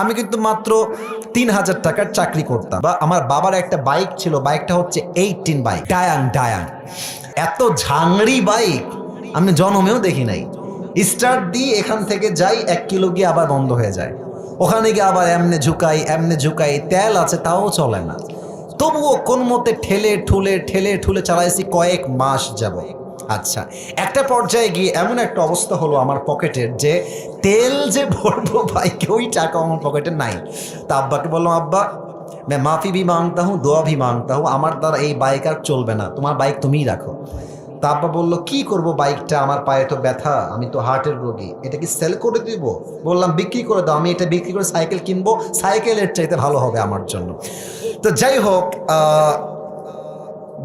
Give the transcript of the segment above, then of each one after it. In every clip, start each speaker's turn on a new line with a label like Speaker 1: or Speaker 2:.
Speaker 1: আমি কিন্তু মাত্র ৩,০০০ টাকার চাকরি করতাম, বা আমার বাবার একটা বাইক ছিল, বাইকটা হচ্ছে 18 বাইক, ডায়াং ডায়াং। এত ঝাংড়ি বাইক আমি জন্মেও দেখি নাই। স্টার্ট দিয়ে এখান থেকে যাই 1 কিলো গিয়ে আবার বন্ধ হয়ে যায়, ওখানে গিয়ে আবার এমনে ঝুকাই, তেল আছে তাও চলে না। তবুও কোন মতে ঠেলে ঠুলে চালাইছি কয়েক মাস যাব। আচ্ছা, একটা পর্যায়ে গিয়ে এমন একটা অবস্থা হলো আমার পকেটের, যে তেল যে ভরবো বাইকে ওই টাকা আমার পকেটে নাই। তা আব্বাকে বললাম, আব্বা मैं माफ़ी भी मांगता हूँ, দোয়া भी मांगता हूँ, আমার দ্বারা এই বাইক আর চলবে না, তোমার বাইক তুমিই রাখো। তা আব্বা বললো, কি করব বাইকটা, আমার পায়ে তো ব্যথা, আমি তো হার্টের রোগী, এটা কি সেল করে দিব? বললাম, বিক্রি করে দাও, আমি এটা বিক্রি করে সাইকেল কিনবো, সাইকেলের চাইতে ভালো হবে আমার জন্য। তো যাই হোক,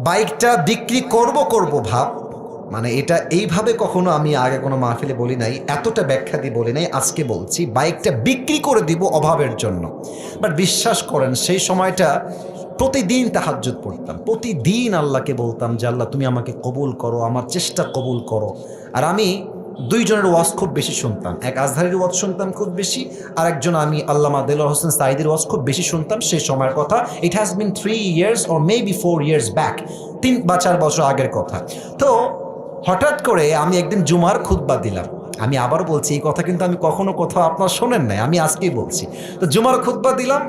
Speaker 1: বাইকটা বিক্রি করব ভাব, মানে এটা এইভাবে কখনো আমি আগে কোনো মাহফিলে বলি নাই, এতটা ব্যাখ্যা দিয়ে বলি নাই, আজকে বলছি বাইকটা বিক্রি করে দিব অভাবের জন্য। বাট বিশ্বাস করেন, সেই সময়টা প্রতিদিন তাহাজ্জুদ পড়তাম, প্রতিদিন আল্লাহকে বলতাম যে আল্লাহ তুমি আমাকে কবুল করো, আমার চেষ্টা কবুল করো। আর আমি দুইজনের ওয়াজ খুব বেশি শুনতাম, এক আজহারির ওয়াজ শুনতাম খুব বেশি, আর একজন আমি আল্লামা দেলোয়ার হোসেন সাঈদীর ওয়াজ খুব বেশি শুনতাম সেই সময়ের কথা। It has been 3 years or maybe 4 years back, 3 বা 4 বছর আগের কথা। তো হঠাৎ করে আমি একদিন জুমার খুতবা দিলাম, আমি আবারও বলছি এই কথা কিন্তু আমি কখনো কোথাও আপনার শোনেন নাই, আমি আজকেই বলছি। তো জুমার খুতবা দিলাম,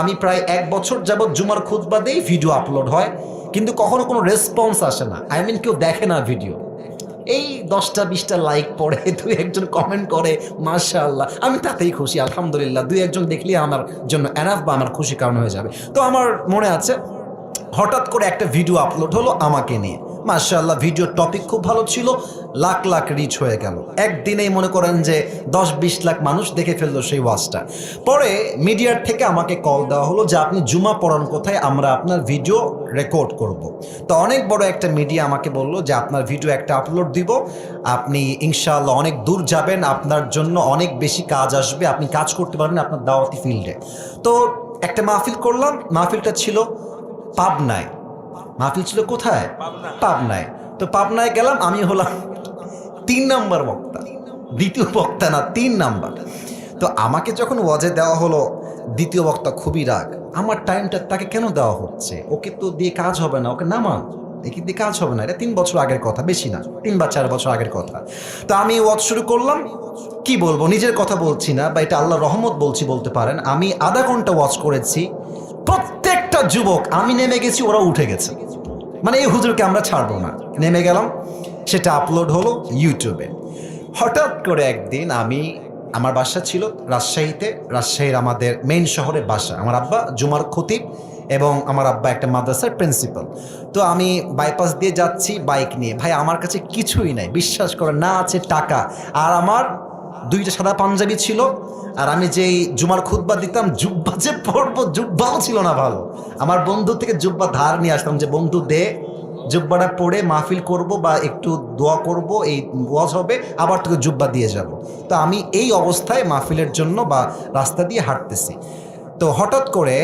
Speaker 1: আমি প্রায় 1 বছর যাবৎ জুমার খুতবা দেই, ভিডিও আপলোড হয়, কিন্তু কখনো কোনো রেসপন্স আসে না, আই মিন কেউ দেখে না ভিডিও। এই 10টা-20টা লাইক পড়ে, 2-1জন কমেন্ট করে মাশাআল্লাহ, আমি তাতেই খুশি, আলহামদুলিল্লাহ, 2-1জন দেখলে আমার জন্য এনাফ, বা আমার খুশি কারণ হয়ে যাবে। তো আমার মনে আছে হঠাৎ করে একটা ভিডিও আপলোড হলো আমাকে নিয়ে, মাশাআল্লাহ, ভিডিওর টপিক খুব ভালো ছিল, লাখ লাখ রিচ হয়ে গেল, একদিনেই মনে করেন যে 10-20 লাখ মানুষ দেখে ফেললো সেই ওয়াজটা। পরে মিডিয়ার থেকে আমাকে কল দেওয়া হলো যে আপনি জুমা পড়ান কোথায়, আমরা আপনার ভিডিও রেকর্ড করব। তো অনেক বড় একটা মিডিয়া আমাকে বললো যে আপনার ভিডিও একটা আপলোড দিব, আপনি ইনশাআল্লাহ অনেক দূর যাবেন, আপনার জন্য অনেক বেশি কাজ আসবে, আপনি কাজ করতে পারবেন আপনার দাওয়াতি ফিল্ডে। তো একটা মাহফিল করলাম, মাহফিলটা ছিল পাবনায়। মাহফিল ছিল কোথায়? পাবনায়। তো পাবনায় গেলাম, আমি হলাম 3 নাম্বার বক্তা, দ্বিতীয় বক্তা না, 3 নাম্বার। তো আমাকে যখন ওয়াজে দেওয়া হলো, দ্বিতীয় বক্তা খুবই রাগ, আমার টাইমটা তাকে কেন দেওয়া হচ্ছে, ওকে তো দিয়ে কাজ হবে না, ওকে নামান, একে দিয়ে কাজ হবে না, এটা 3 বছর আগের কথা, বেশি না, 3 বা 4 বছর আগের কথা। তো আমি ওয়াজ শুরু করলাম, কি বলবো, নিজের কথা বলছি না, বা এটা আল্লাহর রহমত বলছি বলতে পারেন। আমি আধা ঘন্টা ওয়াজ করেছি, প্রত্যেকটা যুবক, আমি নেমে গেছি ওরা উঠে গেছে, মানে এই হুজুরকে আমরা ছাড়বো না, নেমে গেলাম, সেটা আপলোড হলো ইউটিউবে। হঠাৎ করে একদিন আমার বাসা ছিল রাজশাহীতে, রাজশাহীর আমাদের মেইন শহরে বাসা, আমার আব্বা জুমার খতিব এবং আমার আব্বা একটা মাদ্রাসার প্রিন্সিপাল। তো আমি বাইপাস দিয়ে যাচ্ছি বাইক নিয়ে, ভাই আমার কাছে কিছুই নাই, বিশ্বাস করে না আছে টাকা, আর আমার 2টা সাদা পাঞ্জাবি ছিল, আর আমি যেই জুমার খুতবা দিতাম, জুব্বা যে পরবো, জুব্বাও ছিল না ভালো, আমার বন্ধু থেকে জুব্বা ধার নিয়ে আসতাম, যে বন্ধু দে, জুব্বাটা পরে মাহফিল করব বা একটু দোয়া করব, এই ওয়াজ হবে, আবার তোকে জুব্বা দিয়ে যাব। তো আমি এই অবস্থায় মাহফিলের জন্য বা রাস্তা দিয়ে হাঁটতেছি, তো হঠাৎ করে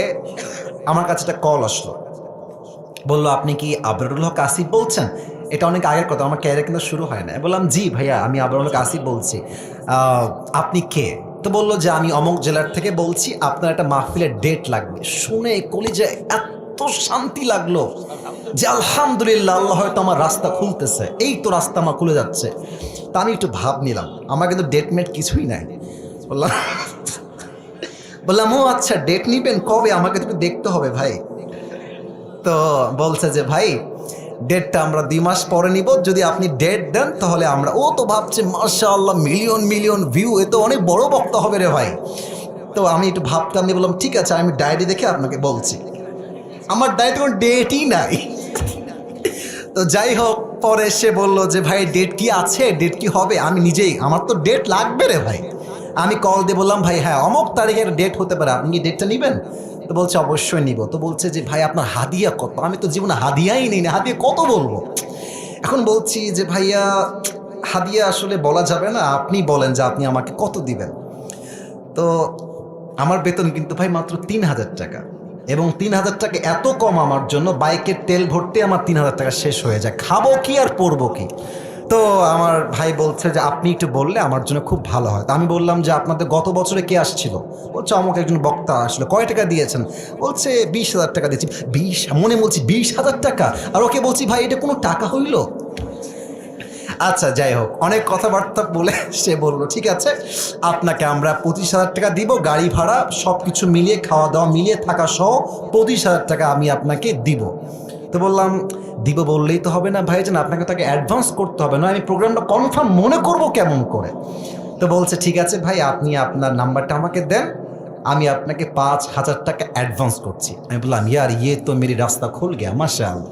Speaker 1: আমার কাছে একটা কল আসলো, বললো আপনি কি আবরারুল হক আসিফ বলছেন? এটা অনেক আগের কথা, আমার ক্যারিয়ার কিন্তু শুরু হয় না। বললাম জি ভাইয়া, আমি আবরারুল হক আসিফ বলছি, আপনি কে? তো বললো যে আমি অমুক জেলার থেকে বলছি, আপনার একটা মাহফিলের ডেট লাগবে। শুনে কলিজায় এত শান্তি লাগলো যে আলহামদুলিল্লাহ, আল্লাহ হয়তো আমার রাস্তা খুলতেছে, এই তো রাস্তা আমার খুলে যাচ্ছে। তা আমি একটু ভাব নিলাম, আমার কিন্তু ডেট মেট কিছুই নাই। বললাম ও আচ্ছা, ডেট নিবেন কবে, আমাকে তো দেখতে হবে ভাই। তো বলছে যে ভাই ডেটটা আমরা 2 মাস পরে নিব, যদি আপনি ডেট দেন তাহলে আমরা। ও তো ভাবছে মাশাআল্লাহ, মিলিয়ন মিলিয়ন ভিউ, এ তো অনেক বড় বক্তা হবে রে ভাই। তো আমি একটু ভাবতাম, আমি বললাম ঠিক আছে, আমি ডায়েরি দেখে আপনাকে বলছি। আমার ডায়েরিতে কোনো ডেটই নাই। তো যাই হোক, পরে সে বললো যে ভাই ডেট কি আছে, ডেট কি হবে, আমি নিজেই, আমার তো ডেট লাগবে রে ভাই। আমি কল দিয়ে বললাম ভাই হ্যাঁ অমুক তারিখের ডেট হতে পারে, আপনি কি ডেটটা নেবেন? তো বলছে অবশ্যই নিব। তো বলছে যে ভাই আপনার হাদিয়া কত? আমি তো জীবনে হাদিয়াই নেই না, হাদিয়া কত বলবো। এখন বলছি যে ভাইয়া হাদিয়া আসলে বলা যাবে না, আপনি বলেন যে আপনি আমাকে কত দিবেন। তো আমার বেতন কিন্তু ভাই মাত্র 3,000 টাকা, এবং 3,000 টাকা এত কম আমার জন্য, বাইকের তেল ভরতে আমার 3,000 টাকা শেষ হয়ে যায়, খাবো কি আর পরবো কি। তো আমার ভাই বলছে যে আপনি একটু বললে আমার জন্য খুব ভালো হয়। তো আমি বললাম যে আপনাদের গত বছরে কে আসছিল? বলছে আমাকে একজন বক্তা আসলো। কয় টাকা দিয়েছেন? বলছে 20,000 টাকা দিয়েছি। মনে বলছি 20,000 টাকা, আর ওকে বলছি ভাই এটা কোনো টাকা হইল? আচ্ছা যাই হোক, অনেক কথাবার্তা বলে সে বললো ঠিক আছে আপনাকে আমরা 25,000 টাকা দিব, গাড়ি ভাড়া সব কিছু মিলিয়ে, খাওয়া দাওয়া মিলিয়ে, থাকা সহ 25,000 টাকা আমি আপনাকে দিব। তো বললাম দিব বললেই তো হবে না ভাইজান, আপনাকে তাকে অ্যাডভান্স করতে হবে না, আমি প্রোগ্রামটা কনফার্ম মনে করব কেমন করে? তো বলছে ঠিক আছে ভাই আপনি আপনার নাম্বারটা আমাকে দেন, আমি আপনাকে 5,000 টাকা অ্যাডভান্স করছি। আমি বললাম ইয়ার ইয়ে তো মেরি রাস্তা খুল গিয়া মাশাআল্লাহ।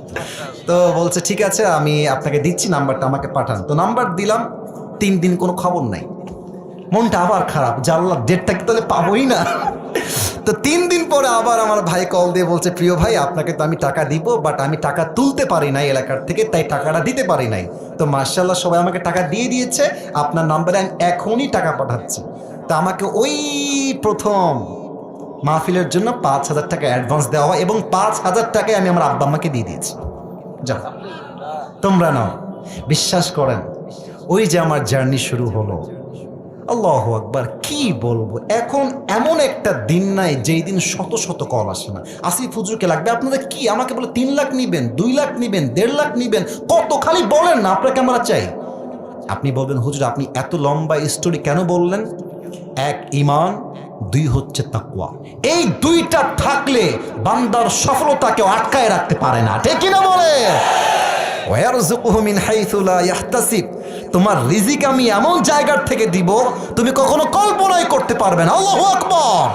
Speaker 1: তো বলছে ঠিক আছে আমি আপনাকে দিচ্ছি, নাম্বারটা আমাকে পাঠান। তো নাম্বার দিলাম, 3 দিন কোনো খবর নাই। মনটা আবার খারাপ, জানলাম ডেটটা কি তাহলে পাবোই না। তো 3 দিন পরে আবার আমার ভাই কল দিয়ে বলছে প্রিয় ভাই আপনাকে তো আমি টাকা দিব, বাট আমি টাকা তুলতে পারি নাই এলাকার থেকে, তাই টাকাটা দিতে পারি নাই। তো মার্শাল্লাহ সবাই আমাকে টাকা দিয়ে দিয়েছে, আপনার নাম্বারে আমি এখনই টাকা পাঠাচ্ছি। তা আমাকে ওই প্রথম মাহফিলের জন্য 5,000 টাকা অ্যাডভান্স দেওয়া হয়, এবং 5,000 টাকায় আমি আমার আব্বা আম্মাকে দিয়ে দিয়েছি। যাও তোমরা নাও। বিশ্বাস করেন ওই যে আমার জার্নি শুরু হলো, আল্লাহু আকবার, কি বলবো। এখন এমন একটা দিন নাই যেই দিন শত শত কল আসে না, আসিফ হুজুরকে লাগবে আপনাদের কি, আমাকে বলে 3 লাখ নিবেন, 2 লাখ নিবেন, 1.5 লাখ নিবেন, কত খালি বলেন না আপনাকে আমরা চাই। আপনি বলবেন হুজুর আপনি এত লম্বা স্টোরি কেন বললেন? 1 ঈমান, 2 হচ্ছে তাকওয়া। এই 2টা থাকলে বান্দার সফলতাকেও আটকায় রাখতে পারে না, ঠিক কিনা বলে? ওয়ারযুকুহু মিন হাইসু লা ইয়াহতাসিব, তোমার রিজিক আমি এমন জায়গার থেকে দিব তুমি কখনো কল্পনাই করতে পারবে না। আল্লাহু আকবার।